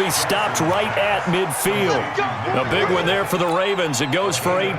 be stopped right at midfield. A big one there for the Ravens. It goes for 18.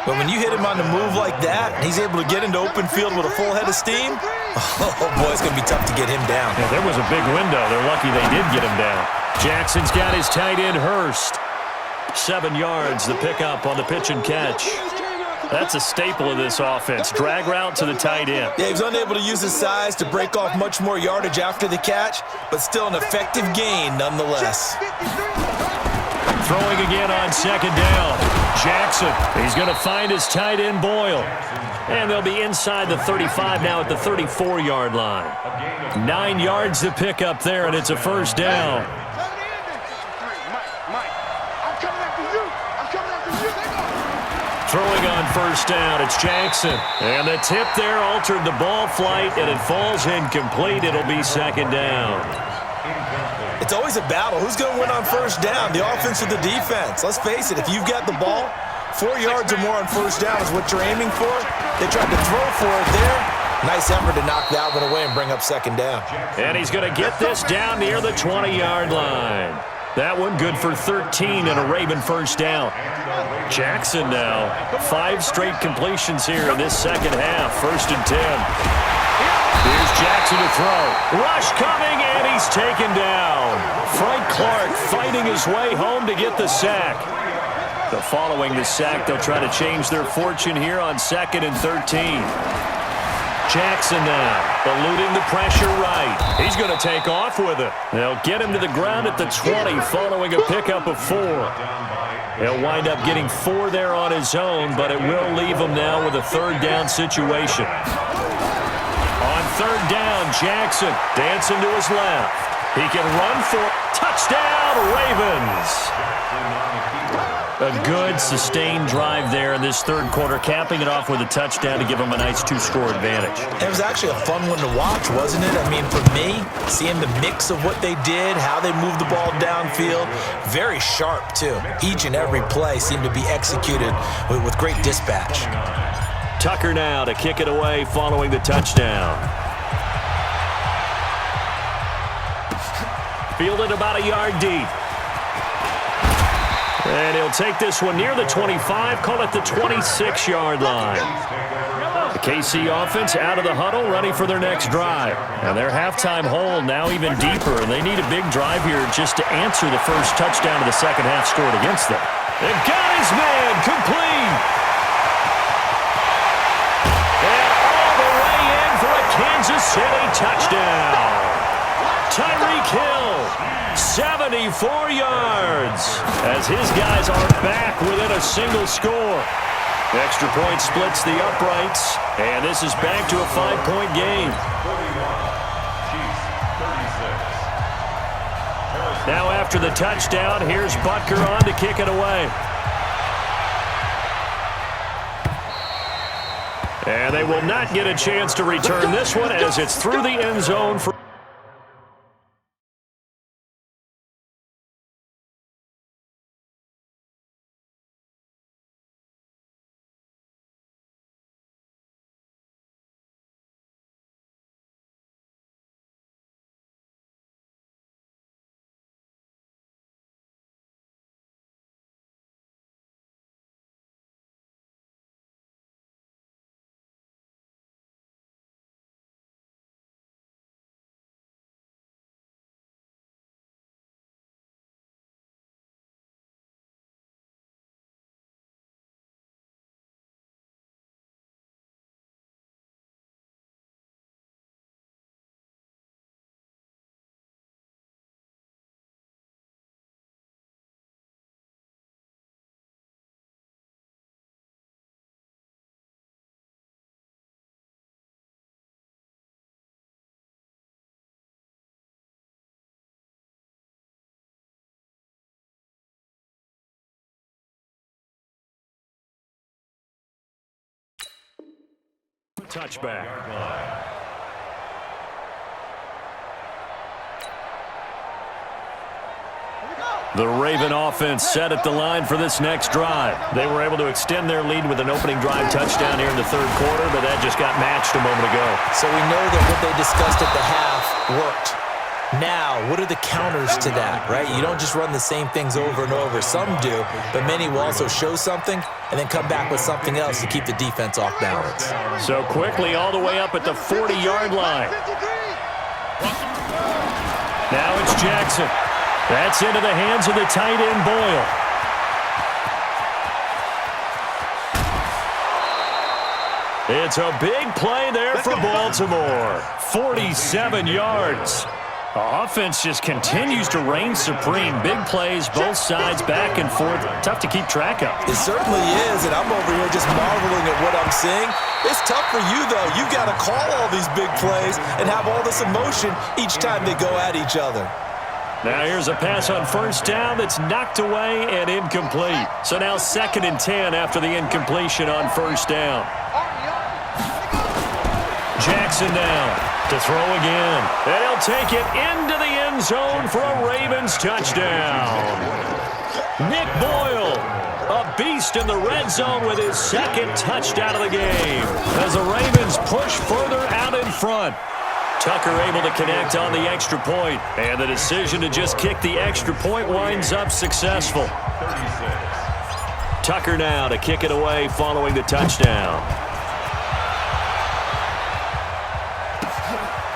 But when you hit him on the move like that, and he's able to get into open field with a full head of steam, oh, boy, it's going to be tough to get him down. Yeah, there was a big window. They're lucky they did get him down. Jackson's got his tight end, Hurst. 7 yards, the pickup on the pitch and catch. That's a staple of this offense. Drag route to the tight end. Yeah, he was unable to use his size to break off much more yardage after the catch, but still an effective gain nonetheless. Throwing again on second down. Jackson, he's going to find his tight end, Boyle. And they'll be inside the 35 now at the 34-yard line. 9 yards to pick up there, and it's a first down. Throwing on first down, it's Jackson. And the tip there altered the ball flight, and it falls incomplete. It'll be second down. It's always a battle. Who's going to win on first down, the offense or the defense? Let's face it, if you've got the ball, 4 yards or more on first down is what you're aiming for. They tried to throw for it there. Nice effort to knock that one away and bring up second down. And he's going to get this down near the 20-yard line. That one good for 13 and a Raven first down. Jackson now, 5 straight completions here in this second half. First and 10. Here's Jackson to throw. Rush coming, and he's taken down. Frank Clark fighting his way home to get the sack. But following the sack, they'll try to change their fortune here on 2nd and 13. Jackson now, eluding the pressure right. He's going to take off with it. They'll get him to the ground at the 20 following a pickup of 4. He'll wind up getting 4 there on his own, but it will leave him now with a third down situation. On third down, Jackson dancing to his left. He can run for touchdown, Ravens. A good, sustained drive there in this third quarter, capping it off with a touchdown to give them a nice 2-score advantage. It was actually a fun one to watch, wasn't it? I mean, for me, seeing the mix of what they did, how they moved the ball downfield, very sharp, too. Each and every play seemed to be executed with great dispatch. Tucker now to kick it away following the touchdown. Fielded about a yard deep. And he'll take this one near the 25, call it the 26-yard line. The KC offense out of the huddle, ready for their next drive. And their halftime hole now even deeper, and they need a big drive here just to answer the first touchdown of the second half scored against them. They got his man, complete. And all the way in for a Kansas City touchdown. Tyreek Hill, 74 yards, as his guys are back within a single score. Extra point splits the uprights, and this is back to a 5-point game. Now after the touchdown, here's Butker on to kick it away. And they will not get a chance to return this one as it's through the end zone for touchback. The Raven offense set at the line for this next drive. They were able to extend their lead with an opening drive touchdown here in the third quarter, but that just got matched a moment ago. So we know that what they discussed at the half worked. Now, what are the counters to that, right? You don't just run the same things over and over. Some do, but many will also show something and then come back with something else to keep the defense off balance. So quickly all the way up at the 40-yard line. Now it's Jackson. That's into the hands of the tight end, Boyle. It's a big play there for Baltimore. 47 yards. The offense just continues to reign supreme. Big plays, both sides, back and forth. Tough to keep track of. It certainly is, and I'm over here just marveling at what I'm seeing. It's tough for you, though. You've got to call all these big plays and have all this emotion each time they go at each other. Now here's a pass on first down that's knocked away and incomplete. So now 2nd and 10 after the incompletion on first down. Jackson now to throw again. And he'll take it into the end zone for a Ravens touchdown. Nick Boyle, a beast in the red zone with his 2nd touchdown of the game as the Ravens push further out in front. Tucker able to connect on the extra point, and the decision to just kick the extra point winds up successful. Tucker now to kick it away following the touchdown.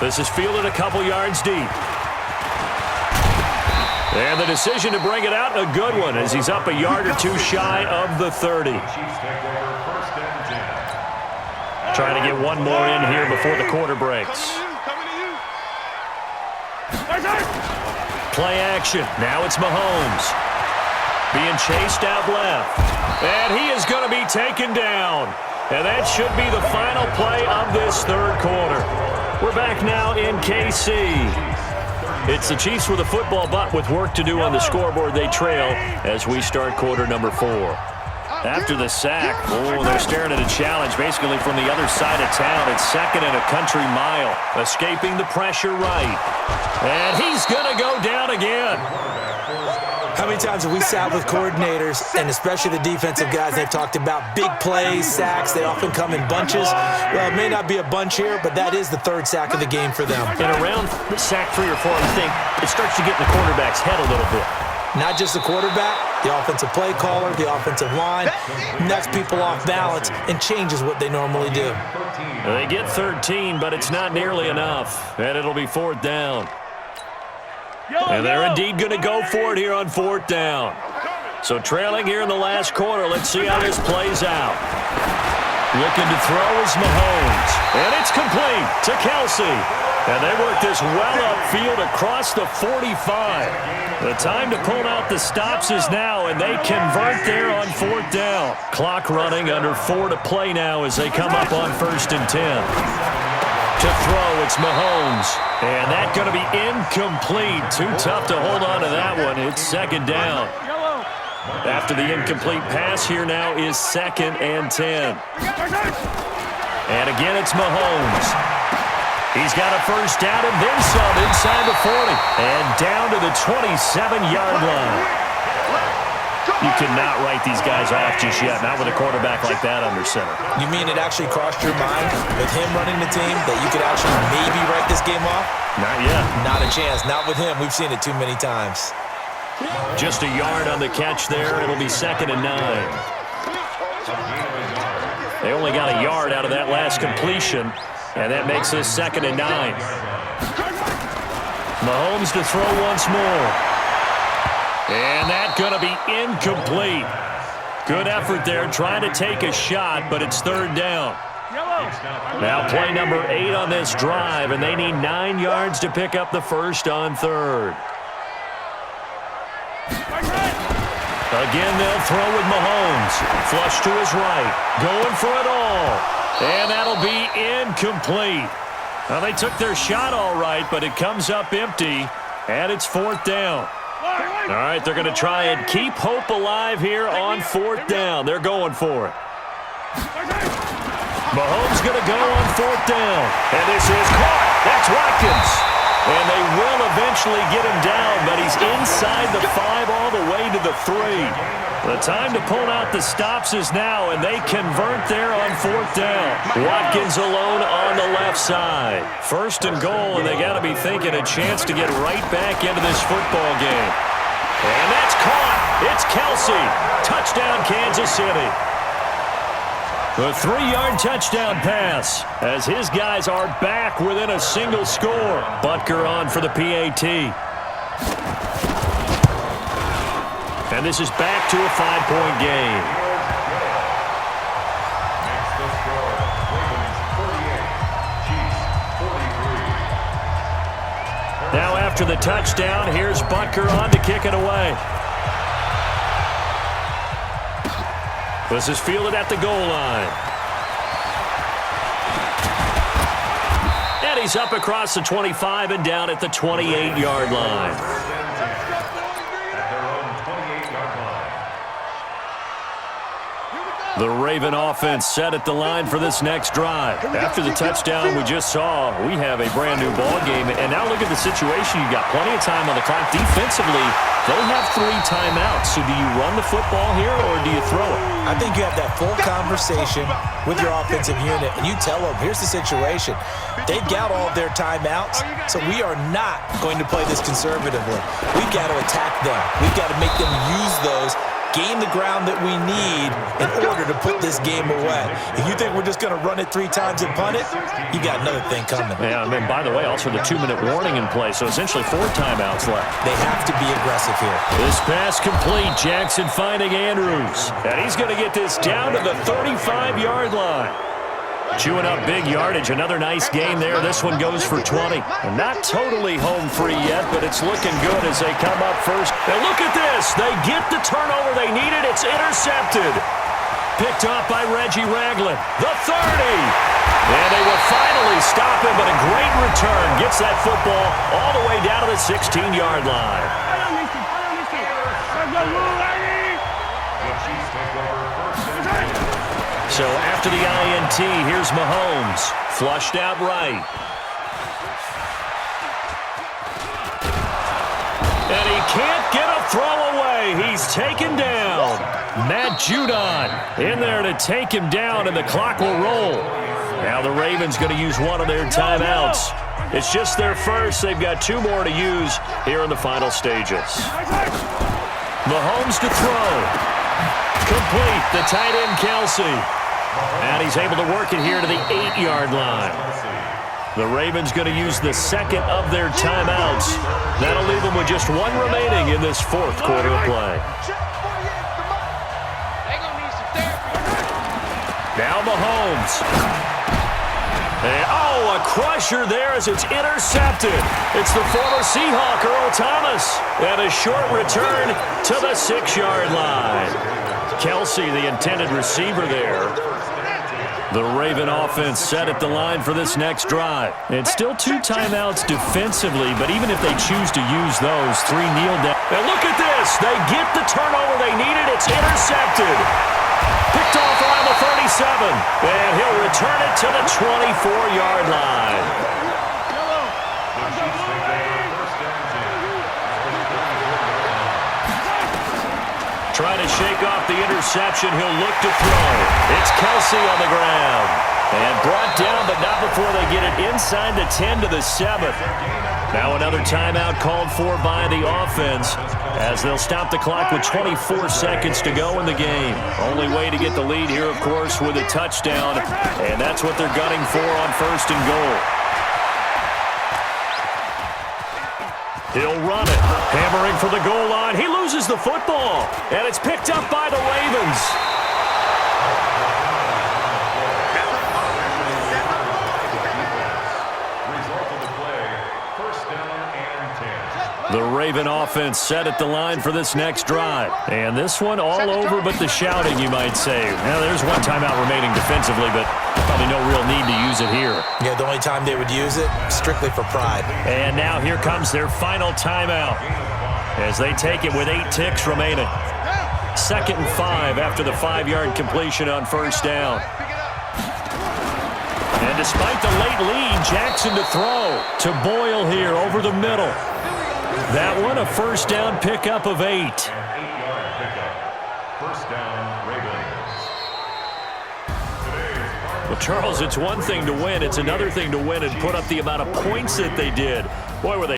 This is fielded a couple yards deep. And the decision to bring it out, a good one, as he's up a yard or two shy of the 30. Trying to get one more in here before the quarter breaks. Play action. Now it's Mahomes. Being chased out left. And he is going to be taken down. And that should be the final play of this third quarter. We're back now in KC. It's the Chiefs with a football, but with work to do on the scoreboard, they trail as we start quarter number 4. After the sack, they're staring at a challenge basically from the other side of town. It's 2nd and a country mile, escaping the pressure right. And he's going to go down again. How many times have we sat with coordinators, and especially the defensive guys, they've talked about big plays, sacks. They often come in bunches. Well, it may not be a bunch here, but that is the 3rd sack of the game for them. And around sack 3 or 4, I think it starts to get in the quarterback's head a little bit. Not just the quarterback, the offensive play caller, the offensive line, knocks people off balance and changes what they normally do. They get 13, but it's not nearly enough, and it'll be 4th down. And they're indeed going to go for it here on 4th down. So trailing here in the last quarter, let's see how this plays out. Looking to throw is Mahomes. And it's complete to Kelsey. And they work this well upfield across the 45. The time to pull out the stops is now, and they convert there on 4th down. Clock running, under 4 to play now as they come up on 1st and 10. To throw, it's Mahomes. And that's going to be incomplete. Too tough to hold on to that one. It's 2nd down. After the incomplete pass, here now is 2nd and 10. And again, it's Mahomes. He's got a first down and then some inside the 40. And down to the 27-yard line. You cannot write these guys off just yet, not with a quarterback like that under center. You mean it actually crossed your mind with him running the team that you could actually maybe write this game off? Not yet. Not a chance. Not with him. We've seen it too many times. Just a yard on the catch there. It'll be 2nd and 9. They only got a yard out of that last completion, and that makes this 2nd and 9. Mahomes to throw once more. And that's going to be incomplete. Good effort there, trying to take a shot, but it's 3rd down. Now play number 8 on this drive, and they need 9 yards to pick up the first on 3rd. Again, they'll throw with Mahomes. Flush to his right. Going for it all. And that'll be incomplete. Well, they took their shot all right, but it comes up empty, and it's 4th down. All right, they're going to try and keep hope alive here on 4th down. They're going for it. Mahomes going to go on 4th down. And this is caught. That's Watkins. And they will eventually get him down, but he's inside the 5 all the way to the 3. The time to pull out the stops is now, and they convert there on 4th down. Watkins alone on the left side. 1st and goal, and they got to be thinking a chance to get right back into this football game. And that's caught. It's Kelce. Touchdown, Kansas City. A 3-yard touchdown pass as his guys are back within a single score. Butker on for the PAT. And this is back to a 5-point game. Now after the touchdown, here's Butker on to kick it away. This is fielded at the goal line. And he's up across the 25 and down at the 28-yard line. The Raven offense set at the line for this next drive. After the touchdown we just saw, we have a brand-new ball game. And now look at the situation. You've got plenty of time on the clock. Defensively, they have 3 timeouts. So do you run the football here or do you throw it? I think you have that full conversation with your offensive unit, and you tell them, here's the situation. They've got all of their timeouts, so we are not going to play this conservatively. We've got to attack them. We've got to make them use those, gain the ground that we need in order to put this game away. If you think we're just going to run it 3 times and punt it, you got another thing coming. Yeah, and then, by the way, also the 2-minute warning in play, so essentially 4 timeouts left. They have to be aggressive here. This pass complete. Jackson finding Andrews. And he's going to get this down to the 35-yard line. Chewing up big yardage. Another nice gain there. This one goes for 20. And not totally home free yet, but it's looking good as they come up first. And look at this. They get the turnover they needed. It's intercepted. Picked off by Reggie Ragland. The 30. And they will finally stop him, but a great return. Gets that football all the way down to the 16-yard line. So after the INT, here's Mahomes. Flushed out right. And he can't get a throw away. He's taken down. Matt Judon in there to take him down, and the clock will roll. Now the Ravens going to use one of their timeouts. It's just their first. They've got 2 more to use here in the final stages. Mahomes to throw. Complete. The tight end, Kelce. And he's able to work it here to the 8-yard line. The Ravens going to use the second of their timeouts. That'll leave them with just 1 remaining in this 4th quarter of play. Now Mahomes. And, a crusher there as it's intercepted. It's the former Seahawk, Earl Thomas. And a short return to the 6-yard line. Kelce, the intended receiver there. The Raven offense set at the line for this next drive. It's still 2 timeouts defensively, but even if they choose to use those, 3 kneel down. And look at this. They get the turnover they needed. It's intercepted. Picked off around the 37. And he'll return it to the 24-yard line. Trying to shake off the interception. He'll look to throw. It's Kelce on the ground. And brought down, but not before they get it inside the 10 to the 7. Now another timeout called for by the offense as they'll stop the clock with 24 seconds to go in the game. Only way to get the lead here, of course, with a touchdown. And that's what they're gunning for on 1st and goal. He'll run it. Hammering for the goal line. He loses the football. And it's picked up by the Ravens. The Raven offense set at the line for this next drive. And this one all over but the shouting, you might say. Now, there's 1 timeout remaining defensively, but probably no real need to use it here. Yeah, the only time they would use it, strictly for pride. And now here comes their final timeout as they take it with 8 ticks remaining. 2nd and 5 after the 5-yard completion on 1st down. And despite the late lead, Jackson to throw to Boyle here over the middle. That one, a first down pickup of 8. First down, Ravens. Well, Charles, it's one thing to win. It's another thing to win and put up the amount of points that they did. Boy, were they